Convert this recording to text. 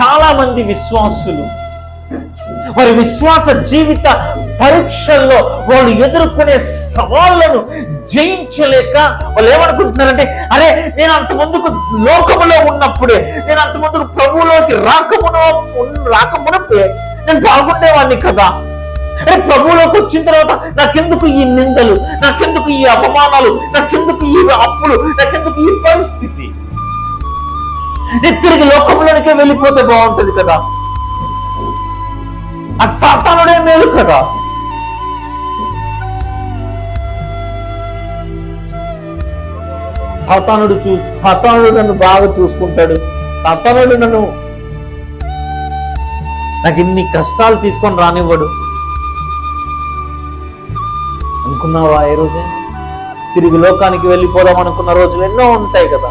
చాలా మంది విశ్వాసులు వారి విశ్వాస జీవిత పరీక్షల్లో వాళ్ళు ఎదుర్కొనే సవాళ్లను జయించలేక వాళ్ళు ఏమనుకుంటున్నారంటే, అరే నేను అంత ముందుకు లోకములో ఉన్నప్పుడే, నేను అంత ముందుకు ప్రభువులోకి రాకమునప్పుడే నేను బాగుండేవాడిని కదా, అరే ప్రభువులోకి వచ్చిన తర్వాత నాకెందుకు ఈ నిందలు, నాకెందుకు ఈ అపమానాలు, నాకెందుకు ఈ అప్పులు, నాకెందుకు ఈ పరిస్థితి, నేను తిరిగి లోకంలోనికే వెళ్ళిపోతే బాగుంటుంది కదా, ఆ సాతానుడే మేలు కదా. సాతానుడు నన్ను బాగా చూసుకుంటాడు, సాతానుడు నాకు ఇన్ని కష్టాలు తీసుకొని రానివ్వడు అనుకున్నావా? ఏ రోజే తిరిగి లోకానికి వెళ్ళిపోదాం అనుకున్న రోజులు ఎన్నో ఉంటాయి కదా.